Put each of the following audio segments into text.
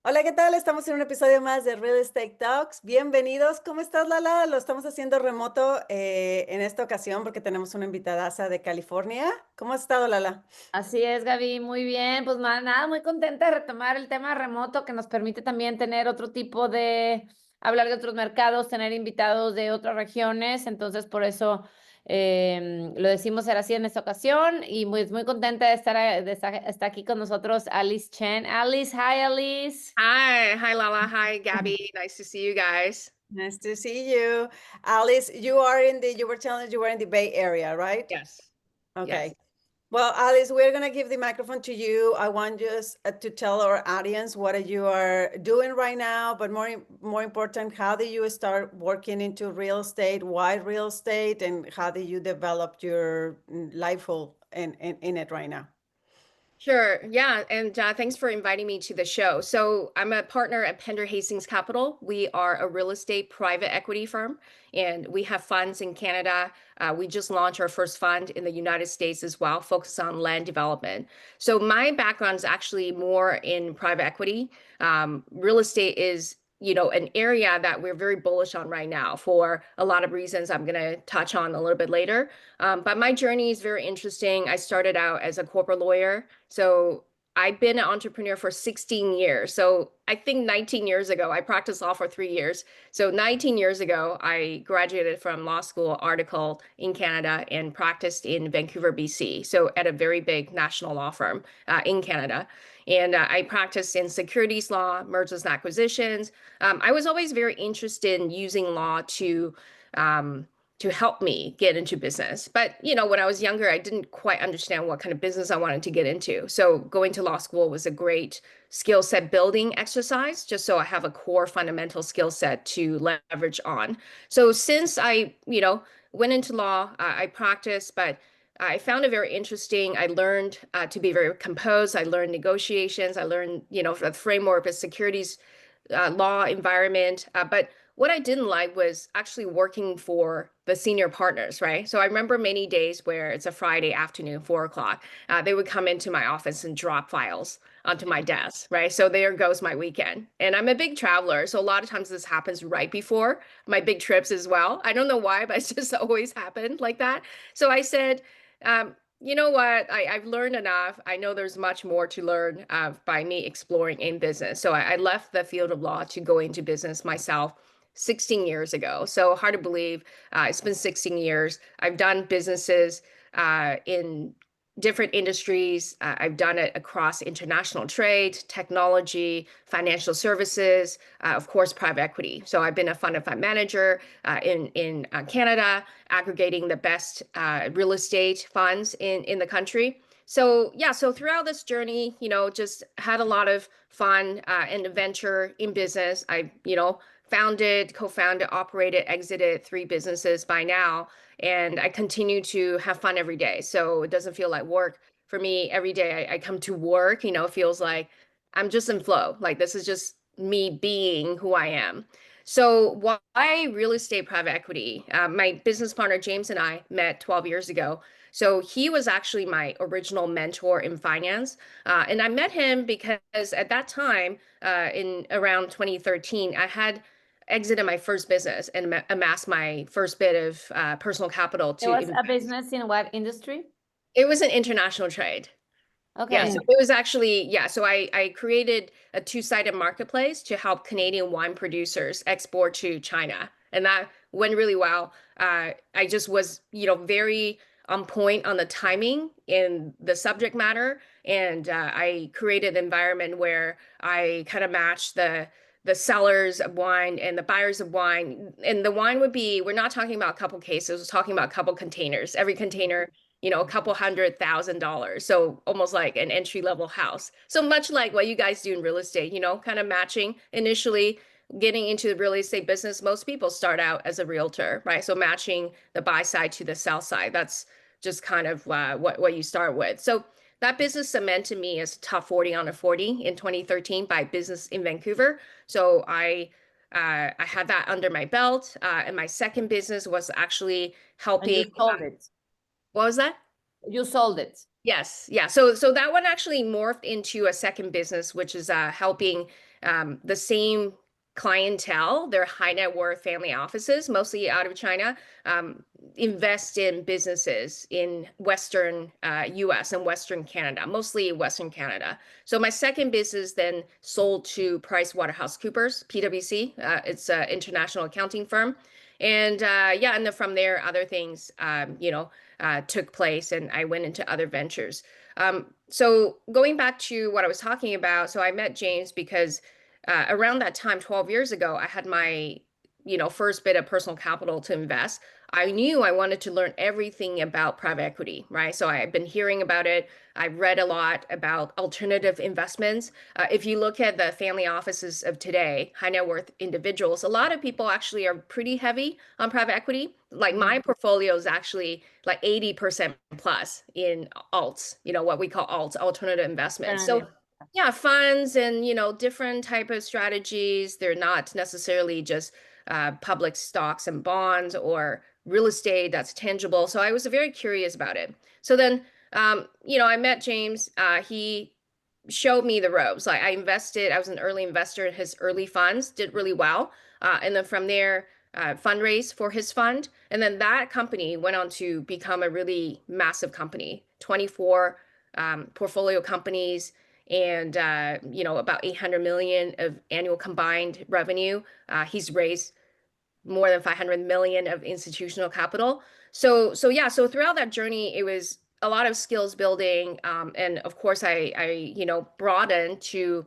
Hola, ¿qué tal? Estamos en un episodio más de Real Estate Talks. Bienvenidos. ¿Cómo estás, Lala? Lo estamos haciendo remoto en esta ocasión porque tenemos una invitadaza de California. ¿Cómo has estado, Lala? Así es, Gaby, muy bien. Pues nada, muy contenta de retomar el tema remoto que nos permite también tener otro tipo de, hablar de otros mercados, tener invitados de otras regiones. Entonces, por eso lo decimos ser así en esta ocasión y muy contenta de estar aquí con nosotros Alice Chen. Alice, hi Alice. Hi, Lala. Hi, Gabby. Nice to see you guys. Nice to see you. Alice, you were telling us you were in the Bay Area, right? Yes. Okay. Yes. Well, Alice, we're going to give the microphone to you. I want just to tell our audience what you are doing right now, but more important, how did you start working into real estate? Why real estate, and how did you develop your livelihood in it right now? Sure. Yeah. And thanks for inviting me to the show. So, I'm a partner at Pender Hastings Capital. We are a real estate private equity firm, and we have funds in Canada. We just launched our first fund in the United States as well, focused on land development. So, my background is actually more in private equity. Real estate is an area that we're very bullish on right now for a lot of reasons I'm going to touch on a little bit later. But my journey is very interesting. I started out as a corporate lawyer. So I've been an entrepreneur for 16 years. So I think 19 years ago, I practiced law for 3 years. So 19 years ago, I graduated from law school article in Canada and practiced in Vancouver, BC. So at a very big national law firm in Canada. And I practiced in securities law, mergers and acquisitions. I was always very interested in using law um, to help me get into business. But, when I was younger, I didn't quite understand what kind of business I wanted to get into. So going to law school was a great skill set building exercise, just so I have a core fundamental skill set to leverage on. So since I went into law, I practiced, but I found it very interesting. I learned to be very composed. I learned negotiations. I learned, the framework of securities law environment. But what I didn't like was actually working for the senior partners, right? So I remember many days where it's a Friday afternoon, 4 o'clock. They would come into my office and drop files onto my desk, right? So there goes my weekend. And I'm a big traveler. So a lot of times this happens right before my big trips as well. I don't know why, but it's just always happened like that. So I said, you know what? I've learned enough. I know there's much more to learn by me exploring in business. So I left the field of law to go into business myself 16 years ago. So hard to believe. It's been 16 years. I've done businesses in different industries. I've done it across international trade, technology, financial services, of course, private equity. So I've been a fund manager in Canada, aggregating the best real estate funds in the country. So yeah, so throughout this journey, just had a lot of fun and adventure in business. I, founded, co-founded, operated, exited 3 businesses by now, and I continue to have fun every day. So it doesn't feel like work for me. Every day I come to work, it feels like I'm just in flow. Like this is just me being who I am. So why real estate private equity? My business partner James and I met 12 years ago. So he was actually my original mentor in finance. And I met him because at that time, in around 2013, I had exited my first business and amassed my first bit of personal capital It to was a invest. business in what industry? It was an international trade. Yeah, so Okay. it was actually, yeah, so I created a two-sided marketplace to help Canadian wine producers export to China. And that went really well. I just was, very on point on the timing and the subject matter. And I created an environment where I kind of matched the sellers of wine and the buyers of wine. And the wine would be, we're not talking about a couple cases, we're talking about a couple containers. Every container a couple $100,000. So almost like an entry level house. So much like what you guys do in real estate, kind of matching initially getting into the real estate business. Most people start out as a realtor, right? So matching the buy side to the sell side. That's just kind of what you start with. So that business cemented me as top 40 on a 40 in 2013 by Business in Vancouver. So I had that under my belt. And my second business was actually And you helping. sold it. What was that? You sold it. Yes, yeah. So that one actually morphed into a second business, which is helping the same clientele, their high net worth family offices, mostly out of China, um, invest in businesses in Western US and Western Canada, mostly Western Canada. So my second business then sold to PricewaterhouseCoopers, PwC. It's an international accounting firm. And yeah, and then from there, other things, took place and I went into other ventures. So going back to what I was talking about, so I met James because around that time, 12 years ago, I had my, first bit of personal capital to invest. I knew I wanted to learn everything about private equity, right? So I've been hearing about it. I've read a lot about alternative investments. If you look at the family offices of today, high net worth individuals, a lot of people actually are pretty heavy on private equity. Like my portfolio is actually like 80% plus in alts, what we call alts, alternative investments. So yeah, funds and different type of strategies. They're not necessarily just public stocks and bonds or real estate that's tangible. So I was very curious about it. So then, I met James. He showed me the ropes. Like I invested, I was an early investor in his early funds, did really well. And then from there, fundraise for his fund. And then that company went on to become a really massive company, 24 portfolio companies and about 800 million of annual combined revenue. He's raised more than 500 million of institutional capital. So yeah, so throughout that journey, it was a lot of skills building, and of course, I broadened to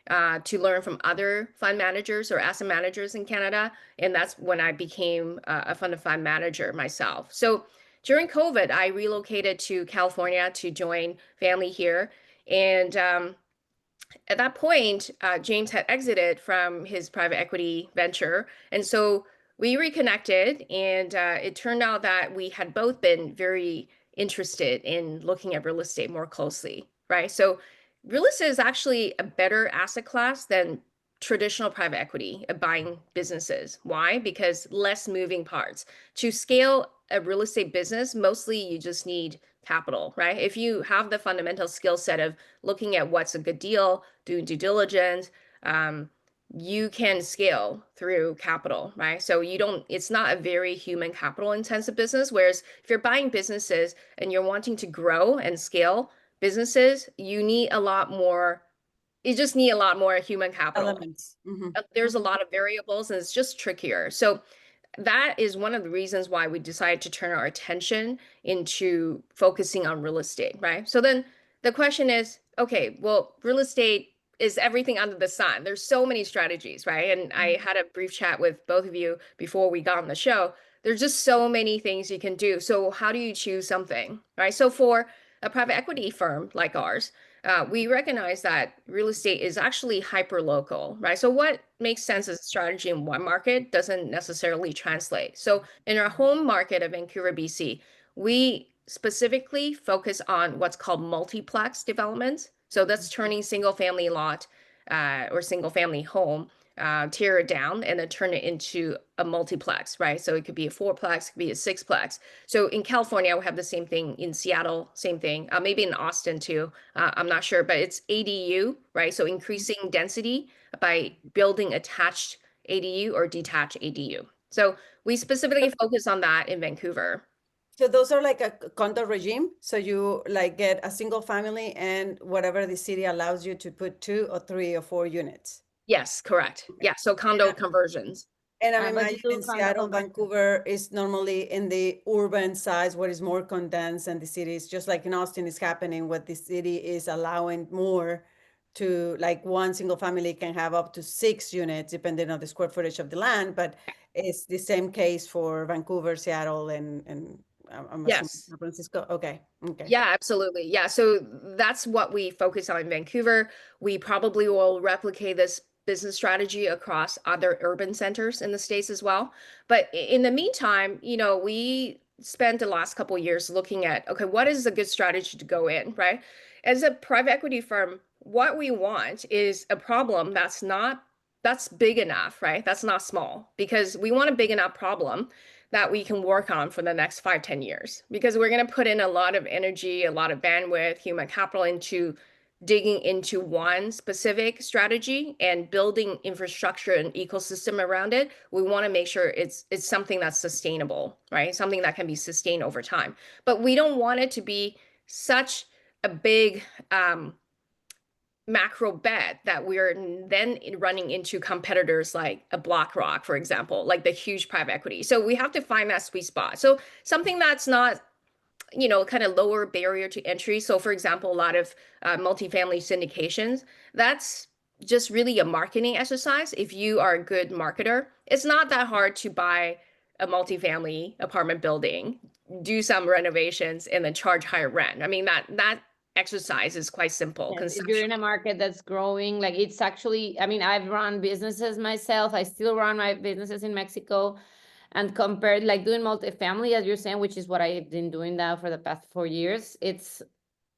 learn from other fund managers or asset managers in Canada, and that's when I became a fund of fund manager myself. So during COVID, I relocated to California to join family here, and at that point, James had exited from his private equity venture. And so we reconnected, and it turned out that we had both been very interested in looking at real estate more closely, right? So real estate is actually a better asset class than traditional private equity of buying businesses. Why? Because less moving parts. To scale a real estate business, mostly you just need capital, right? If you have the fundamental skill set of looking at what's a good deal, doing due diligence, you can scale through capital, right? So it's not a very human capital intensive business. Whereas if you're buying businesses and you're wanting to grow and scale businesses, you just need a lot more human capital. Elements. There's a lot of variables and it's just trickier. So that is one of the reasons why we decided to turn our attention into focusing on real estate, right? So then the question is, okay, well, real estate is everything under the sun. There's so many strategies, right? And I had a brief chat with both of you before we got on the show. There's just so many things you can do. So how do you choose something, right? So for a private equity firm like ours, we recognize that real estate is actually hyper local, right? So what makes sense as a strategy in one market doesn't necessarily translate. So in our home market of Vancouver, BC, we specifically focus on what's called multiplex developments. So that's turning single family lot or single family home, tear it down and then turn it into a multiplex, right? So it could be a fourplex, it could be a sixplex. So in California, we have the same thing. In Seattle, same thing. Maybe in Austin too. I'm not sure, but it's ADU, right? So increasing density by building attached ADU or detached ADU. So we specifically focus on that in Vancouver. So those are like a condo regime. So you like get a single family and whatever the city allows you to put 2 or 3 or 4 units. Yes, correct. Yeah, so condo conversions. And I'm but you imagining do in condo Seattle, conversion. Vancouver is normally in the urban size where it's more condensed and the city is just like in Austin is happening, what the city is allowing more to like one single family can have up to 6 units depending on the square footage of the land, but it's the same case for Vancouver, Seattle, and I'm assuming Yes. San Francisco. Okay. Okay. Yeah, absolutely. Yeah, so that's what we focus on in Vancouver. We probably will replicate this business strategy across other urban centers in the States as well. But in the meantime, we spent the last couple of years looking at, okay, what is a good strategy to go in, right? As a private equity firm, what we want is a problem that's big enough, right? That's not small because we want a big enough problem that we can work on for the next 5-10 years, because we're going to put in a lot of energy, a lot of bandwidth, human capital into digging into one specific strategy and building infrastructure and ecosystem around it. We want to make sure it's something that's sustainable, right? Something that can be sustained over time. But we don't want it to be such a big macro bet that we're then running into competitors like a BlackRock, for example, like the huge private equity. So we have to find that sweet spot. So something that's not, kind of lower barrier to entry. So for example, a lot of multifamily syndications, that's just really a marketing exercise. If you are a good marketer, it's not that hard to buy a multifamily apartment building, do some renovations, and then charge higher rent. I mean, that exercise is quite simple. Yes, if you're in a market that's growing, like it's actually, I mean, I've run businesses myself. I still run my businesses in Mexico, and compared, like doing multifamily, as you're saying, which is what I've been doing now for the past 4 years, it's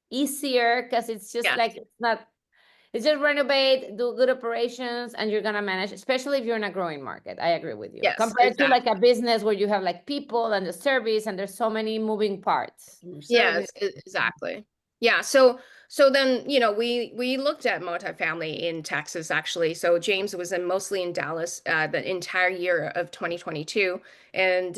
easier because it's just like, it's just renovate, do good operations, and you're gonna manage, especially if you're in a growing market. I agree with you. Yes, Compared to like exactly. a business where you have like people and the service, and there's so many moving parts. Yes, exactly. Yeah, so then, we looked at multifamily in Texas actually. So James was mostly in Dallas the entire year of 2022, and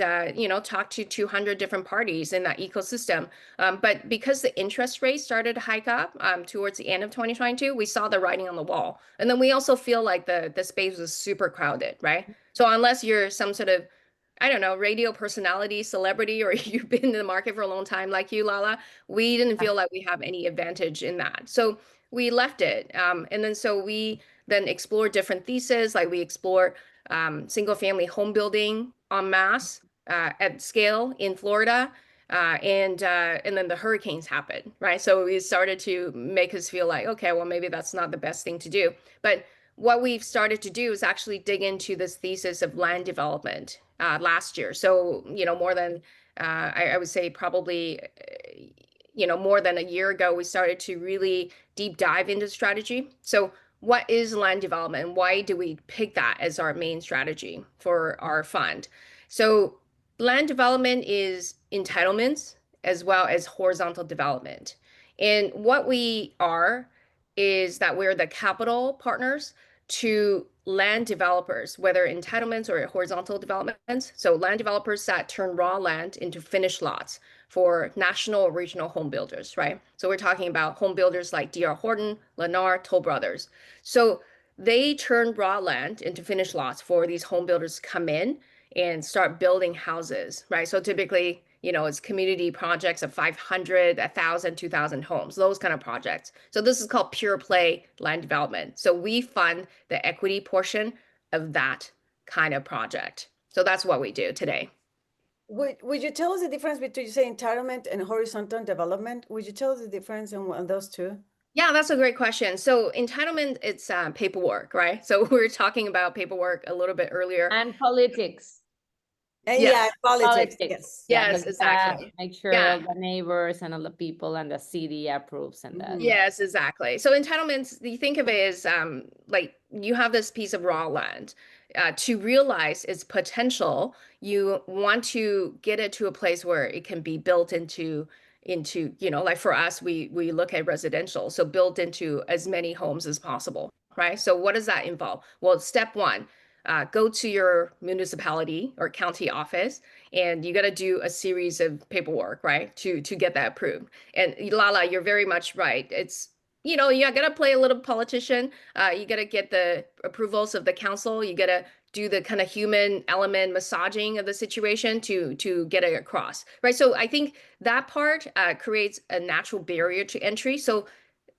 talked to 200 different parties in that ecosystem. But because the interest rate started to hike up towards the end of 2022, we saw the writing on the wall. And then we also feel like the space was super crowded, right? So unless you're some sort of, I don't know, radio personality, celebrity, or you've been in the market for a long time like you, Lala, we didn't feel like we have any advantage in that. So we left it. And then so we then explore different theses, like we explore single family home building en masse at scale in Florida. And then the hurricanes happened, right? So we started to make us feel like, okay, well, maybe that's not the best thing to do. But what we've started to do is actually dig into this thesis of land development last year. So, more than, I would say probably, more than a year ago, we started to really deep dive into strategy. So what is land development? And why do we pick that as our main strategy for our fund? So land development is entitlements as well as horizontal development. And what we are is that we're the capital partners to land developers, whether entitlements or horizontal developments. So land developers that turn raw land into finished lots for national or regional home builders, right? So we're talking about home builders like D.R. Horton, Lennar, Toll Brothers. So they turn raw land into finished lots for these home builders to come in and start building houses, right? So typically, it's community projects of 500, 1,000, 2,000 homes, those kind of projects. So this is called pure play land development. So we fund the equity portion of that kind of project. So that's what we do today. Would you tell us the difference between, you say, entitlement and horizontal development? Would you tell us the difference on those two? Yeah, that's a great question. So entitlement, it's paperwork, right? So we were talking about paperwork a little bit earlier. And politics. And Yes. yeah, politics. Yes. Yeah, Yes, 'cause you gotta exactly. make sure Yeah. all the neighbors and all the people and the city approves and that. Yes, exactly. So entitlements, you think of it as like you have this piece of raw land. To realize its potential, you want to get it to a place where it can be built into, like for us, we look at residential, so built into as many homes as possible, right? So what does that involve? Well, step one, go to your municipality or county office, and you got to do a series of paperwork, right, to get that approved. And Lala, you're very much right. It's, you got to play a little politician. You got to get the approvals of the council. You got to do the kind of human element massaging of the situation to get it across, right? So I think that part creates a natural barrier to entry. So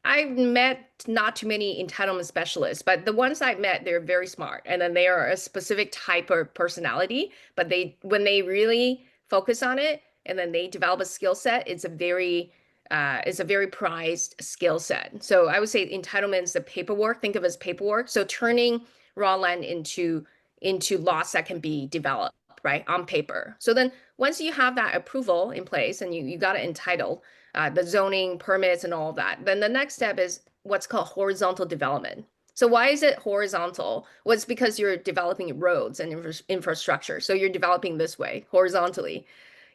I've met not too many entitlement specialists, but the ones I've met, they're very smart. And then they are a specific type of personality, but when they really focus on it and then they develop a skill set, it's a very prized skill set. So I would say entitlements, the paperwork, think of it as paperwork. So turning raw land into lots that can be developed, right, on paper. So then once you have that approval in place and you got it entitled, the zoning permits and all of that, then the next step is what's called horizontal development. So why is it horizontal? Well, it's because you're developing roads and infrastructure. So you're developing this way, horizontally.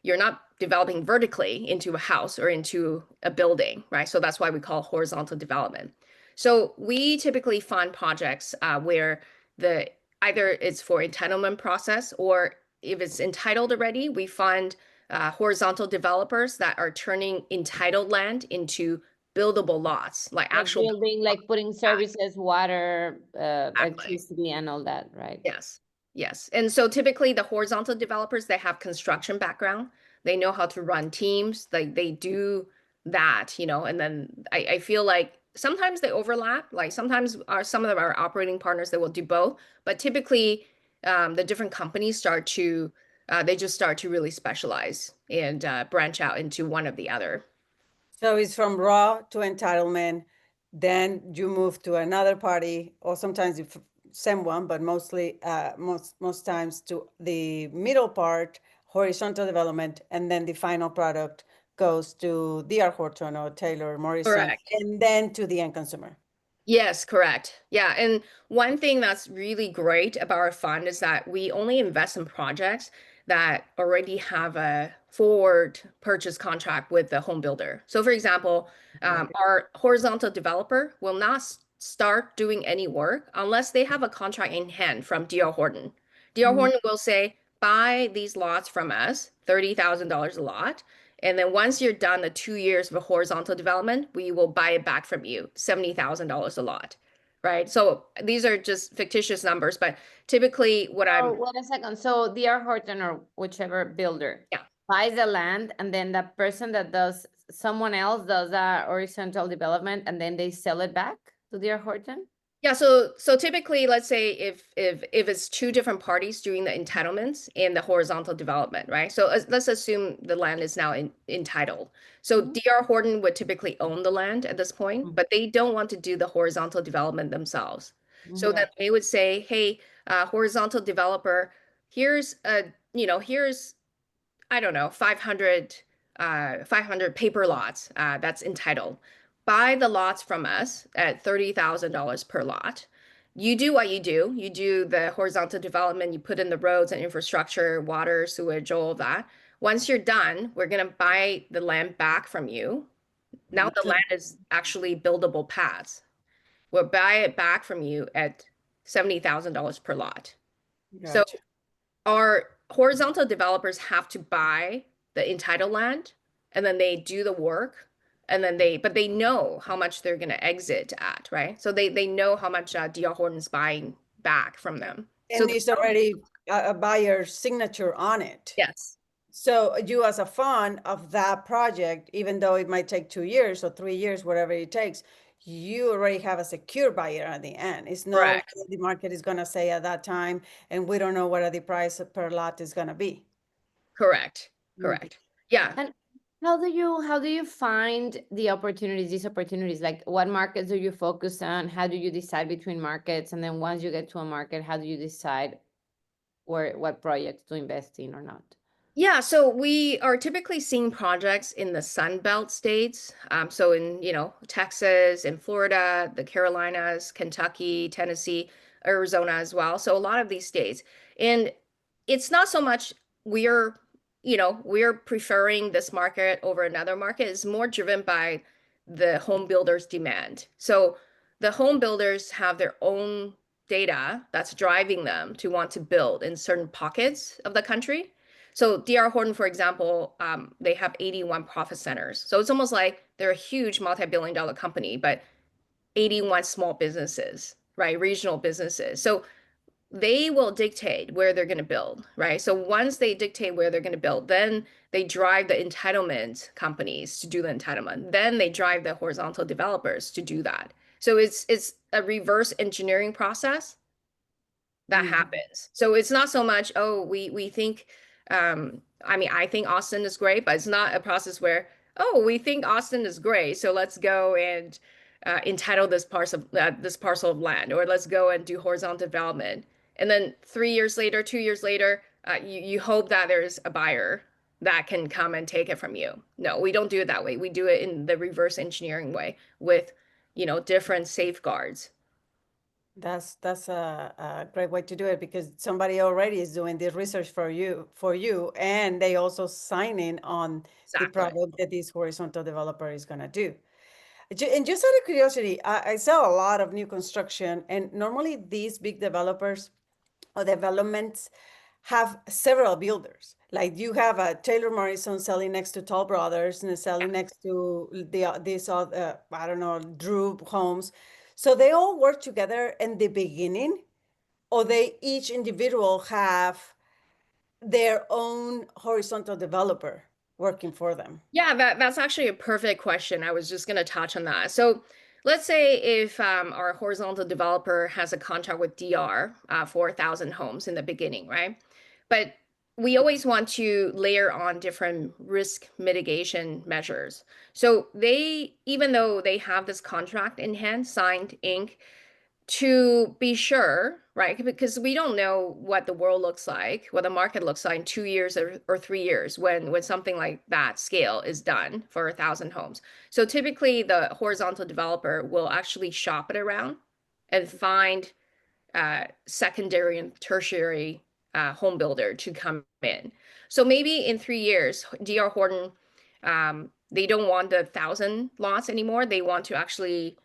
You're not developing vertically into a house or into a building, right? So that's why we call horizontal development. So we typically fund projects where the either it's for entitlement process, or if it's entitled already, we fund horizontal developers that are turning entitled land into buildable lots, like Like actual. building, like putting services, water, Exactly. electricity, and all that, right? Yes. Yes. And so typically the horizontal developers, they have construction background. They know how to run teams. Like they do that, and then I feel like sometimes they overlap. Like sometimes some of our operating partners, they will do both. But typically the different companies they just start to really specialize and branch out into one of the other. So it's from raw to entitlement, then you move to another party, or sometimes if same one, but mostly most times to the middle part, horizontal development, and then the final product goes to D.R. Horton or Taylor Morrison, Correct. and then to the end consumer. Yes, correct. Yeah. And one thing that's really great about our fund is that we only invest in projects that already have a forward purchase contract with the home builder. So, for example, Okay. our horizontal developer will not start doing any work unless they have a contract in hand from D.R. Horton. D.R. Mhm. Horton will say, buy these lots from us, $30,000 a lot. And then once you're done the 2 years of a horizontal development, we will buy it back from you, $70,000 a lot, right? So these are just fictitious numbers, but typically what Oh, I'm, wait a second. So D.R. Horton or whichever builder yeah. buys the land, and then the person that does, someone else does the horizontal development, and then they sell it back to D.R. Horton? Yeah, so typically, let's say if it's two different parties doing the entitlements and the horizontal development, right? So let's assume the land is now entitled. So Mhm. D.R. Horton would typically own the land at this point, Mhm. but they don't want to do the horizontal development themselves. So then Gotcha. they would say, hey, horizontal developer, here's here's I don't know, 500 paper lots that's entitled. Buy the lots from us at $30,000 per lot. You do what you do. You do the horizontal development, you put in the roads and infrastructure, water, sewage, all of that. Once you're done, we're going to buy the land back from you. Now the land is actually buildable paths. We'll buy it back from you at $70,000 per lot. So Gotcha. our horizontal developers have to buy the entitled land, and then they do the work, and then but they know how much they're going to exit at, right? So they know how much D.R. Horton's buying back from them. So And it's already a buyer's signature on it. yes, So you as a fund of that project, even though it might take 2 years or 3 years, whatever it takes, you already have a secure buyer at the end. It's not correct, what the market is gonna say at that time, and we don't know what the price per lot is gonna be. correct, Mhm. correct. Yeah. And how do you find the opportunities, these opportunities? Like what markets do you focus on? How do you decide between markets? And then once you get to a market, how do you decide what projects to invest in or not? Yeah, so we are typically seeing projects in the Sun Belt states. So in, Texas and Florida, the Carolinas, Kentucky, Tennessee, Arizona as well. So a lot of these states. And it's not so much we're, we're preferring this market over another market. It's more driven by the home builders' demand. So the home builders have their own data that's driving them to want to build in certain pockets of the country. So D.R. Horton, for example, they have 81 profit centers. So it's almost like they're a huge multi-billion-dollar company, but 81 small businesses, right? Regional businesses. So they will dictate where they're going to build, right? So once they dictate where they're going to build, then they drive the entitlement companies to do the entitlement. Then they drive the horizontal developers to do that. So it's a reverse engineering process that Mhm. happens. So it's not so much, oh, we think I mean, I think Austin is great, but it's not a process where, oh, we think Austin is great, so let's go and entitle this parcel of land, or let's go and do horizontal development. And then 3 years later, 2 years later, you hope that there's a buyer that can come and take it from you. No, we don't do it that way. We do it in the reverse engineering way with, different safeguards. That's a great way to do it because somebody already is doing the research for you, and they also sign in on the Exactly. product that this horizontal developer is gonna do. And just out of curiosity, I saw a lot of new construction, and normally these big developers or developments have several builders. Like you have a Taylor Morrison selling next to Toll Brothers and selling next to this other, I don't know, Drew Homes. So they all work together in the beginning, or they each individual have their own horizontal developer working for them. Yeah, that's actually a perfect question. I was just going to touch on that. So let's say if our horizontal developer has a contract with DR for 1,000 homes in the beginning, right? But we always want to layer on different risk mitigation measures. So they, even though they have this contract in hand, signed ink, to be sure, right? Because we don't know what the world looks like, what the market looks like in 2 years or 3 years when something like that scale is done for 1,000 homes. So typically the horizontal developer will actually shop it around and find secondary and tertiary home builder to come in. So maybe in 3 years, DR Horton, they don't want the 1,000 lots anymore. They want to actually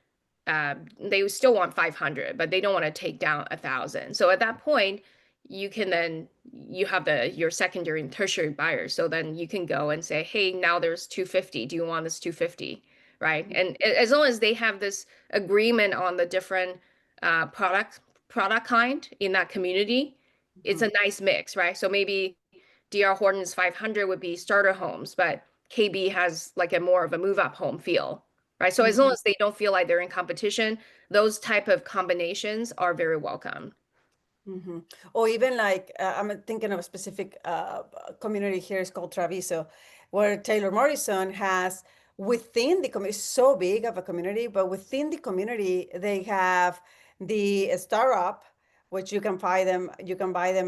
they still want 500, but they don't want to take down 1,000. So at that point, you can then you have your secondary and tertiary buyers. So then you can go and say, hey, now there's 250. Do you want this 250? Right. And as long as they have this agreement on the different product kind in that community, it's a nice mix, right? So maybe DR Horton's 500 would be starter homes, but KB has like a more of a move up home feel, right? So as long as they don't feel like they're in competition, those type of combinations are very welcome. Mm-hmm. Or even like I'm thinking of a specific community here. It's called Traviso, where Taylor Morrison has within the community, so big of a community, but within the community they have the startup, which you can buy them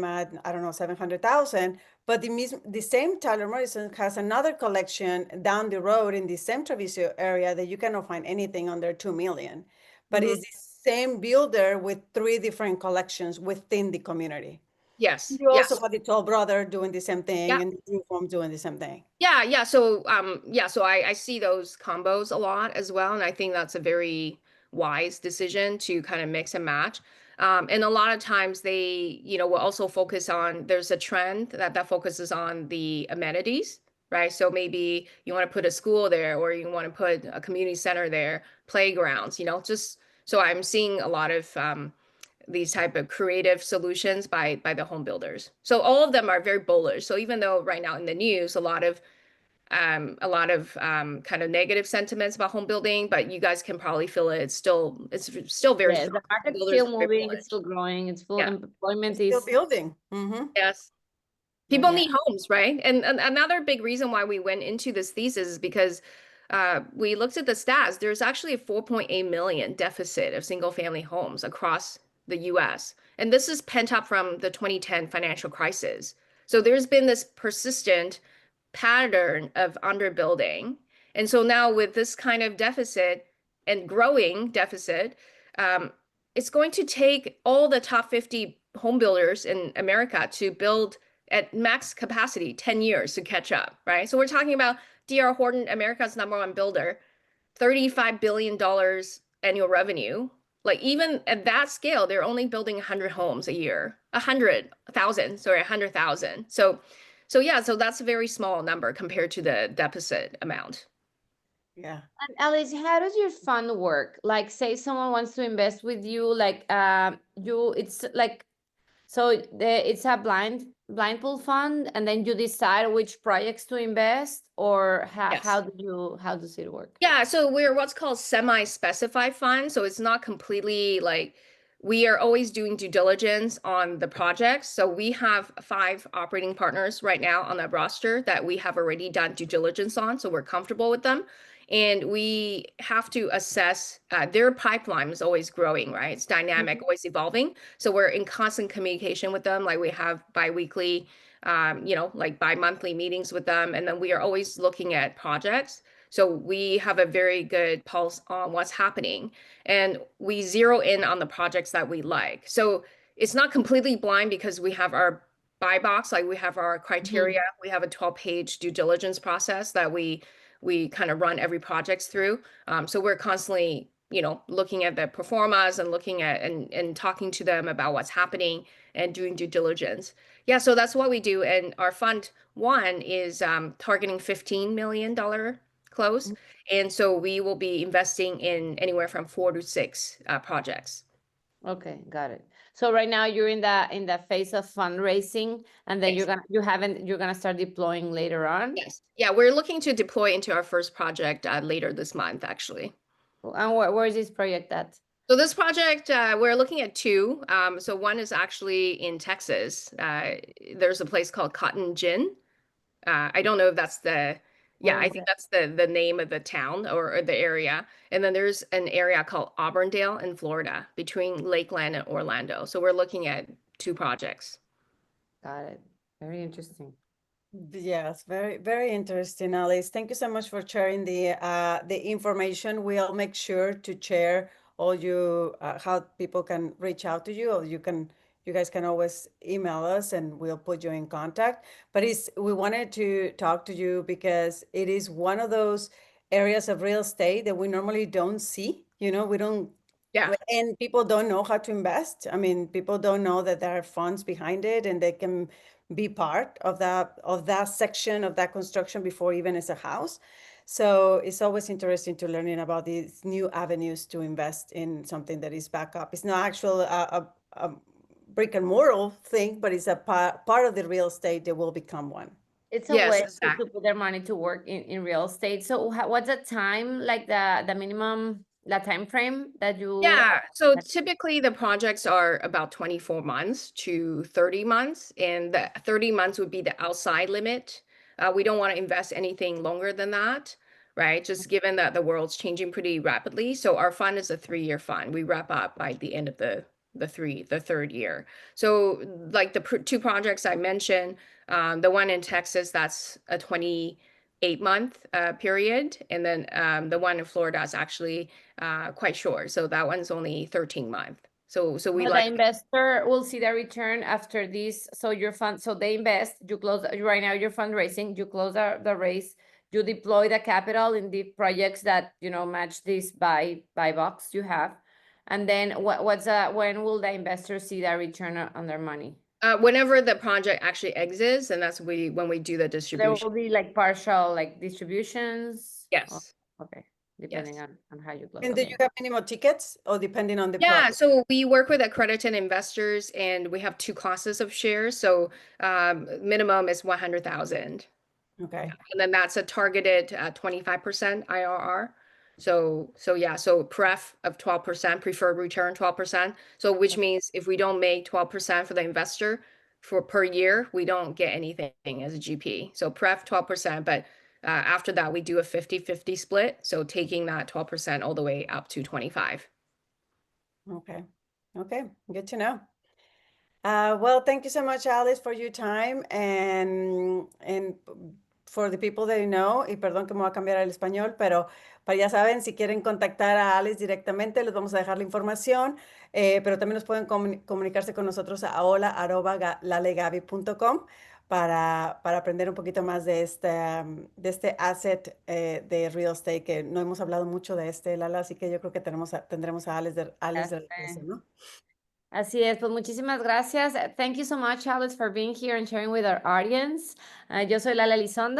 at I don't know 700,000. But the same Taylor Morrison has another collection down the road in the same Traviso area that you cannot find anything under 2 million, but Mhm. it's the same builder with three different collections within the community. Yes, You also yes. have the Toll Brother doing the same Yeah. thing and the Drew Home doing the same thing. Yeah. So I see those combos a lot as well. And I think that's a very wise decision to kind of mix and match. And a lot of times they, will also focus on, there's a trend that focuses on the amenities, right? So maybe you want to put a school there, or you want to put a community center there, playgrounds, just so I'm seeing a lot of these type of creative solutions by the home builders. So all of them are very bullish. So even though right now in the news a lot of kind of negative sentiments about home building, but you guys can probably feel it. It's still very Yes, strong. the market's Builders still are very moving, it's bullish. still growing, it's full Yeah. employment It's still is building. Mm-hmm. Yes. People Yeah. need homes, right? And another big reason why we went into this thesis is because we looked at the stats. There's actually a 4.8 million deficit of single family homes across the US. And this is pent up from the 2010 financial crisis. So there's been this persistent pattern of underbuilding. And so now with this kind of deficit and growing deficit, um, it's going to take all the top 50 home builders in America to build at max capacity 10 years to catch up, right? So we're talking about DR Horton, America's number one builder, $35 billion annual revenue. Like even at that scale, they're only building 100 homes a year, 100,000, sorry, 100,000. So yeah, so that's a very small number compared to the deficit amount. Yeah. And Alice, how does your fund work? Like, say someone wants to invest with you, like, it's like, so it's a blind pool fund, and then you decide which projects to invest, or Yes. how does it work? Yeah, so we're what's called semi-specified fund. So it's not completely like we are always doing due diligence on the projects. So we have 5 operating partners right now on that roster that we have already done due diligence on. So we're comfortable with them. And we have to assess their pipeline is always growing, right? It's dynamic, always evolving. So we're in constant communication with them. Like we have biweekly, like bi-monthly meetings with them. And then we are always looking at projects So we have a very good pulse on what's happening, and we zero in on the projects that we like. So it's not completely blind because we have our buy box, like we have our criteria. We have a 12-page due diligence process that we kind of run every project through. So we're constantly, looking at the performance and looking at and talking to them about what's happening and doing due diligence. Yeah, so that's what we do. And our fund one is targeting $15 million close. And so we will be investing in anywhere from 4 to 6 projects. Okay, got it. So right now you're in the phase of fundraising, and then Yes. you're gonna start deploying later on. Yes. Yeah, we're looking to deploy into our first project later this month, actually. And where is this project at? So this project, we're looking at 2. So one is actually in Texas. There's a place called Cotton Gin. I don't know if that's Where I is think that? that's the name of the town or the area. And then there's an area called Auburndale in Florida between Lakeland and Orlando. So we're looking at 2 projects. Got it. Very interesting. Yes, very, very interesting, Alice. Thank you so much for sharing the information. We'll make sure to share all you how people can reach out to you, or you guys can always email us and we'll put you in contact. But we wanted to talk to you because it is one of those areas of real estate that we normally don't see. We don't Yeah. and people don't know how to invest. I mean, people don't know that there are funds behind it and they can be part of that section of that construction before even it's a house. So it's always interesting to learning about these new avenues to invest in something that is back up. It's not actual a brick and mortar thing, but it's a part of the real estate that will become one. It's a Yes, way exactly. to put their money to work in real estate. So what's the time, like the minimum, the time frame that you? Yeah, so typically the projects are about 24 months to 30 months, and the 30 months would be the outside limit. We don't want to invest anything longer than that, right? Just given that the world's changing pretty rapidly. So our fund is a 3-year fund. We wrap up by the end of the third year. So like the 2 projects I mentioned, the one in Texas, that's a 28-month period, and then the one in Florida is actually quite short. So that one's only 13 months. So we But like, the investor will see the return after this. So so they invest, you close, right now you're fundraising, you close the raise, you deploy the capital in the projects that, match this buy box you have. And then when will the investor see the return on their money? whenever the project actually exits, and that's when we do the There distribution. will be like partial like distributions? Yes. Okay, depending Yes. on how you close. And do Okay. you have minimum tickets or depending on the Yeah, project? so we work with accredited investors, and we have 2 classes of shares. So minimum is 100,000. Okay. And then that's a targeted 25% IRR. So pref of 12%, preferred return 12%. So which means if we don't make 12% for the investor per year, we don't get anything as a GP. So pref 12%, but after that we do a 50-50 split. So taking that 12% all the way up to 25. Okay. Okay. Good to know. Well, thank you so much, Alice, for your time and for the people that you know, y perdón que me voy a cambiar al español, pero ya saben, si quieren contactar a Alice directamente, les vamos a dejar la información, pero también nos pueden comunicarse con nosotros a hola@lalegaby.com para aprender un poquito más de este asset de real estate, que no hemos hablado mucho de Lala, así que yo creo que tendremos a Alice de regreso, ¿no? Así es, pues muchísimas gracias. Thank you so much, Alice, for being here and sharing with our audience. Yo soy Lala Elizondo.